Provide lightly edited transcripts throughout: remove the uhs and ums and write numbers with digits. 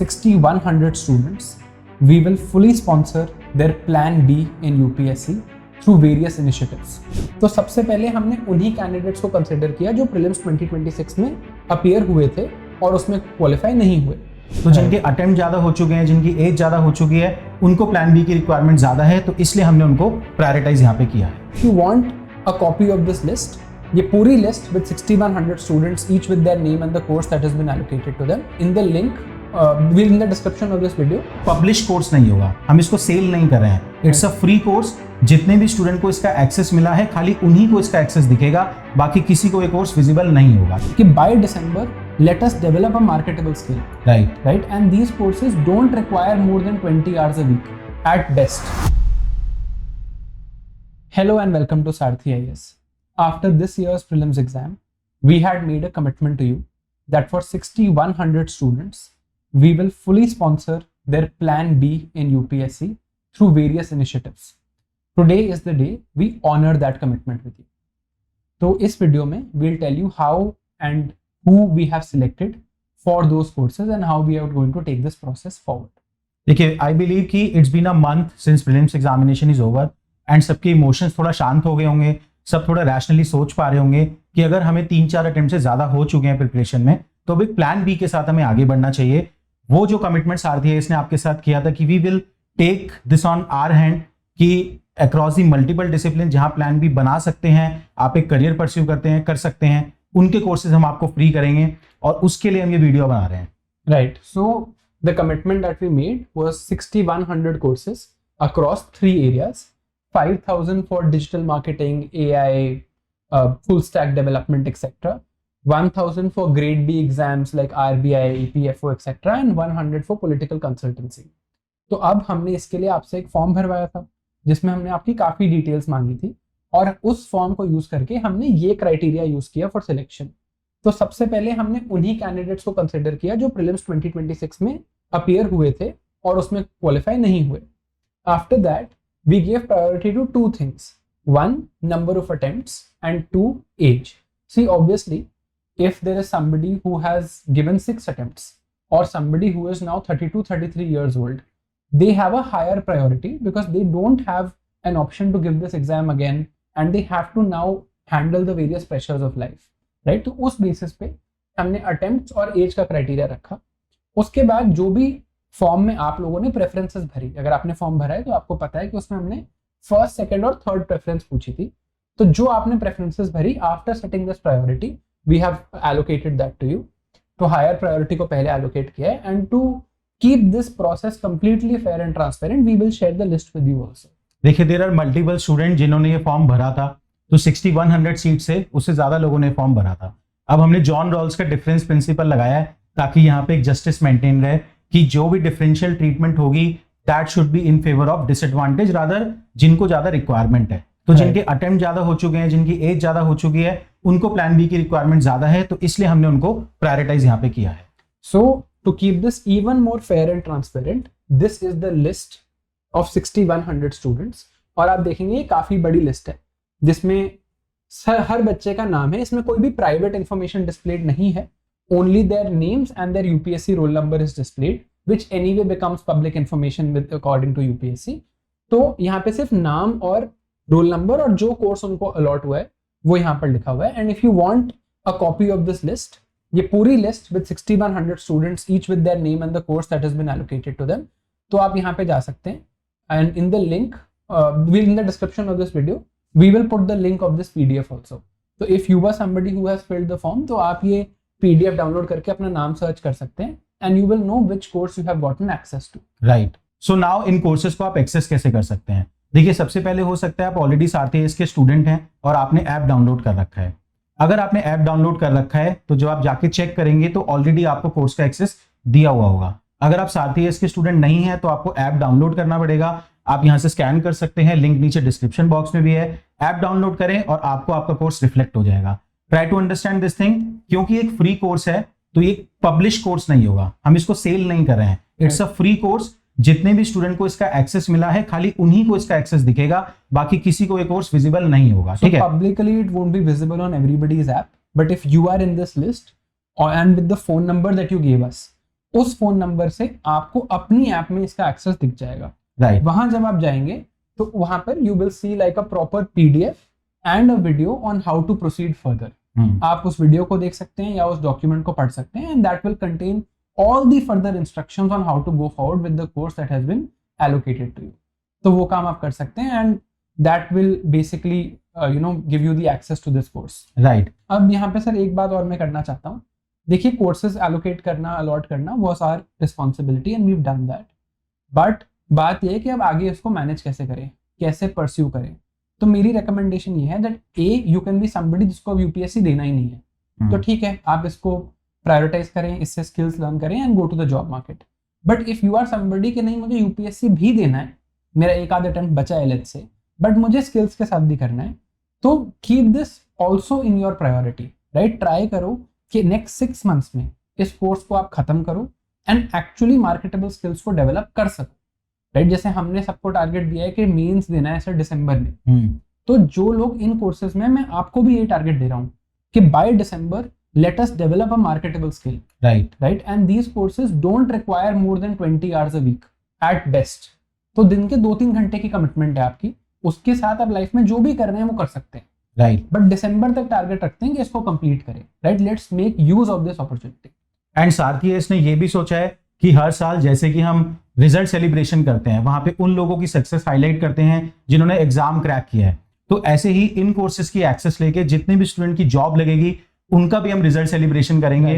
6,100 students, we will fully sponsor their Plan B in UPSC through various initiatives. तो सबसे पहले हमने उन्हीं कैंडिडेट्स को कंसिडर किया जो प्रीलिम्स 2026 में अपीयर हुए थे और उसमें क्वालिफाई नहीं हुए। तो जिनके अटेम्प्ट ज़्यादा हो चुके हैं, जिनकी एज ज़्यादा हो चुकी है, उनको प्लान बी की रिक्वायरमेंट ज़्यादा है, तो इसलिए हमने उनको प्रायोरिटाइज यहाँ पे किया है। If you want a copy of this list, ये पूरी list with 6,100 students each with their name and the course that has been allocated to them in the link will in the description of this video. Publish course नहीं होगा, हम इसको cell नहीं कर रहे हैं, इट्स अ फ्री कोर्स। जितने भी स्टूडेंट को इसका एक्सेस मिला है, खाली उन्हीं को इसका एक्सेस दिखेगा, बाकी किसी को ये कोर्स विजिबल नहीं होगा। कि by December let us develop a marketable skill, right, and these courses don't require more than 20 hours a week at best. Hello and welcome to Sarthi IAS. After this year's prelims exam, we had made a commitment to you that for 6,100 students, we will fully sponsor their Plan B in UPSC through various initiatives. Today is the day we honor that commitment with you. So इस video में we'll tell you how and who we have selected for those courses and how we are going to take this process forward. देखिए, I believe कि it's been a month since prelims examination is over and सबके emotions थोड़ा शांत हो गए होंगे, सब थोड़ा रैशनली सोच पा रहे होंगे कि अगर हमें 3-4 अटेम्प्ट से ज्यादा हो चुके हैं प्रिपरेशन में, तो अब एक प्लान बी के साथ हमें आगे बढ़ना चाहिए। वो जो कमिटमेंट सारथी है इसने आपके साथ किया था कि we will take this on our hand कि अक्रॉस दी मल्टीपल डिसिप्लिन जहां प्लान बी बना सकते हैं, आप एक करियर परस्यू कर सकते हैं, उनके कोर्सेज हम आपको फ्री करेंगे और उसके लिए हम ये वीडियो बना रहे हैं। Right, so the commitment that we made was 6,100 courses across 3 areas, 5,000 for digital marketing, AI, full stack development, etc. 1,000 for grade B exams like RBI, EPFO, etc. and 100 for political consultancy. तो अब हमने इसके लिए आपसे एक form भरवाया था जिसमें हमने आपकी काफी डिटेल्स मांगी थी और उस फॉर्म को यूज करके हमने ये क्राइटेरिया यूज किया फॉर सिलेक्शन। तो सबसे पहले हमने उन्हीं कैंडिडेट्स को कंसिडर किया जो प्रीलिम्स 2026 में अपीयर हुए थे और उसमें क्वालिफाई नहीं हुए। After that we gave priority to 2 things. 1, number of attempts, and 2, age. See, obviously, if there is somebody who has given 6 attempts or somebody who is now 32-33 years old, they have a higher priority because they don't have an option to give this exam again and they have to now handle the various pressures of life, right? तो उस basis पे हमने attempts और age का criteria रखा। उसके बाद जो भी फॉर्म में आप लोगों ने प्रेफरेंसेस भरी, अगर आपने फॉर्म भरा है तो आपको पता है कि उसमें हमने फर्स्ट, सेकंड और थर्ड प्रेफरेंस पूछी थी। तो जो आपने प्रेफरेंसेस भरी, after setting this priority we have allocated that to you. तो हायर प्रायोरिटी को पहले एलोकेट किया है and to keep this process completely fair and transparent we will share the list with you also. देखिए, there are multiple student जिन्होंने ये form भरा था, तो 6,100 सीट से उससे ज्यादा लोगों ने फॉर्म भरा था। अब हमने जॉन रॉल्स का डिफरेंस प्रिंसिपल लगाया है ताकि यहाँ पे एक जस्टिस मेंटेन रहे कि जो भी डिफरेंशियल ट्रीटमेंट होगी that should be in favour of disadvantage rather जिनको ज्यादा रिक्वायरमेंट है। तो जिनके अटेम्प्ट ज्यादा हो चुके हैं, जिनकी एज ज्यादा हो चुकी है, उनको प्लान बी की रिक्वायरमेंट ज्यादा है, तो इसलिए हमने उनको प्रायोरिटाइज यहाँ पे किया है। So to keep this even more fair and transparent, this is the list of 6,100 students. और आप देखेंगे ये काफी बड़ी लिस्ट है जिसमें हर बच्चे का नाम है, इसमें कोई भी प्राइवेट इंफॉर्मेशन डिस्प्लेड नहीं है। Only their names and their UPSC roll number is displayed, which anyway becomes public information with according to UPSC. तो यहाँ पे सिर्फ नाम और रोल नंबर और जो कोर्स उनको अलॉट हुआ है वो यहाँ पर लिखा हुआ है। And if you want a copy of this list, ये पूरी list with 6,100 students each with their name and the course that has been allocated to them, तो आप यहाँ पे जा सकते हैं। And in the link in the description of this video we will put the link of this PDF also. तो if you are somebody who has filled the form, तो आप ये PDF डाउनलोड करके अपना नाम सर्च कर सकते हैं and you will know which course you have gotten access to. Right, so now in courses को आप एक्सेस कैसे कर सकते हैं? देखिए, सबसे पहले हो सकता है आप ऑलरेडी सारथी आईएएस के स्टूडेंट हैं और आपने ऐप डाउनलोड कर रखा है। अगर आपने ऐप डाउनलोड कर रखा है तो जब आप जाके चेक करेंगे तो ऑलरेडी आपको कोर्स का एक्सेस दिया हुआ होगा। अगर आप सारथी आईएएस के स्टूडेंट नहीं है तो आपको ऐप डाउनलोड करना पड़ेगा। आप यहाँ से स्कैन कर सकते हैं, लिंक नीचे डिस्क्रिप्शन बॉक्स में भी है। ऐप डाउनलोड करें और आपको आपका कोर्स रिफ्लेक्ट हो जाएगा। Try to understand this thing, क्योंकि एक फ्री कोर्स है तो ये पब्लिश कोर्स नहीं होगा, हम इसको सेल नहीं कर रहे हैं, इट्स अ फ्री कोर्स। जितने भी स्टूडेंट को इसका एक्सेस मिला है, खाली उन्हीं को इसका एक्सेस दिखेगा, बाकी किसी को ये कोर्स विजिबल नहीं होगा। ठीक है, publicly it won't be visible on everybody's app, but if you are in this list and with the phone number that you gave us, उस फोन नंबर से आपको अपनी ऐप में इसका एक्सेस दिख जाएगा। राइट, वहां जब आप जाएंगे तो वहां पर you will see like a proper PDF and a video on how to proceed further. आप उस वीडियो को देख सकते हैं या उस डॉक्यूमेंट को पढ़ सकते हैं, and that will contain all the further instructions on how to go forward with the course that has been allocated to you. तो वो काम आप कर सकते हैं, and that will basically give you the access to this course. Right. अब यहाँ पे सर एक बात और मैं करना चाहता हूँ। देखिए, कोर्सेज एलोकेट करना, अलॉट करना was our responsibility and we have done that, but बात यह है कि अब आगे इसको मैनेज कैसे करें, कैसे परस्यू करें। तो मेरी रिकमेंडेशन ये है that you can be somebody जिसको अब यूपीएससी देना ही नहीं है, तो ठीक है, आप इसको प्रायोरिटाइज करें, इससे स्किल्स लर्न करें and go to the job market. But if you are somebody कि नहीं मुझे यूपीएससी भी देना है, मेरा एक आध अटेम्प्ट बचा है लेट्स से, बट मुझे स्किल्स के साथ भी करना है, तो keep this also in your priority, right. Try करो कि नेक्स्ट 6 मंथ्स में इस कोर्स को आप खत्म करो एंड एक्चुअली मार्केटेबल स्किल्स को डेवलप कर सको, राइट। जैसे हमने सबको टारगेट दिया है कि मेंस देना है सर दिसंबर में, तो जो लोग इन कोर्सेज में, मैं आपको भी ये टारगेट दे रहा हूँ कि by December let us develop a marketable skill, right, and these courses don't require more than 20 hours a week at best। तो दिन के 2-3 घंटे की कमिटमेंट है आपकी, उसके साथ आप लाइफ में जो भी कर रहे हैं वो कर सकते हैं, राइट। बट दिसंबर तक टारगेट रखते हैं कि इसको कंप्लीट करें, right. Let's make use of this opportunity. And साथ ही इसने ये भी सोचा है कि हर साल जैसे कि हम रिजल्ट सेलिब्रेशन करते हैं, वहां पे उन लोगों की सक्सेस हाईलाइट करते हैं जिन्होंने एग्जाम क्रैक किया है, तो ऐसे ही इन कोर्सेज की एक्सेस लेके जितने भी स्टूडेंट की जॉब लगेगी उनका भी हम रिजल्ट सेलिब्रेशन करेंगे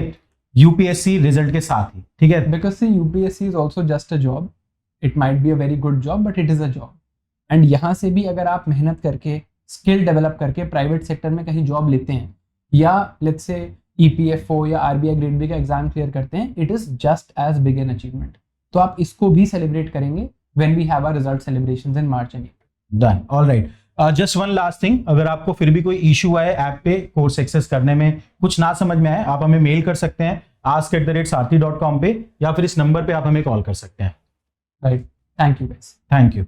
यूपीएससी रिजल्ट के साथ ही, ठीक है। Because see UPSC is also just a job, it might be a very good job but it is a job, and यहाँ से भी अगर आप मेहनत करके स्किल डेवलप करके प्राइवेट सेक्टर में कहीं जॉब लेते हैं या लेट्स से ईपीएफओ या आरबीआई ग्रेड बी का एग्जाम क्लियर करते हैं, it is just as big an achievement. तो आप इसको भी सेलिब्रेट करेंगे when we have our result celebrations in March and April. Done, alright. Just one last thing, अगर आपको फिर भी कोई इशू आए ऐप पे कोर्स एक्सेस करने में, कुछ ना समझ में आए, आप हमें मेल कर सकते हैं ask@sarthi.com पे, या फिर इस नंबर पे आप हमें कॉल कर सकते हैं। Right, thank you guys. Thank you.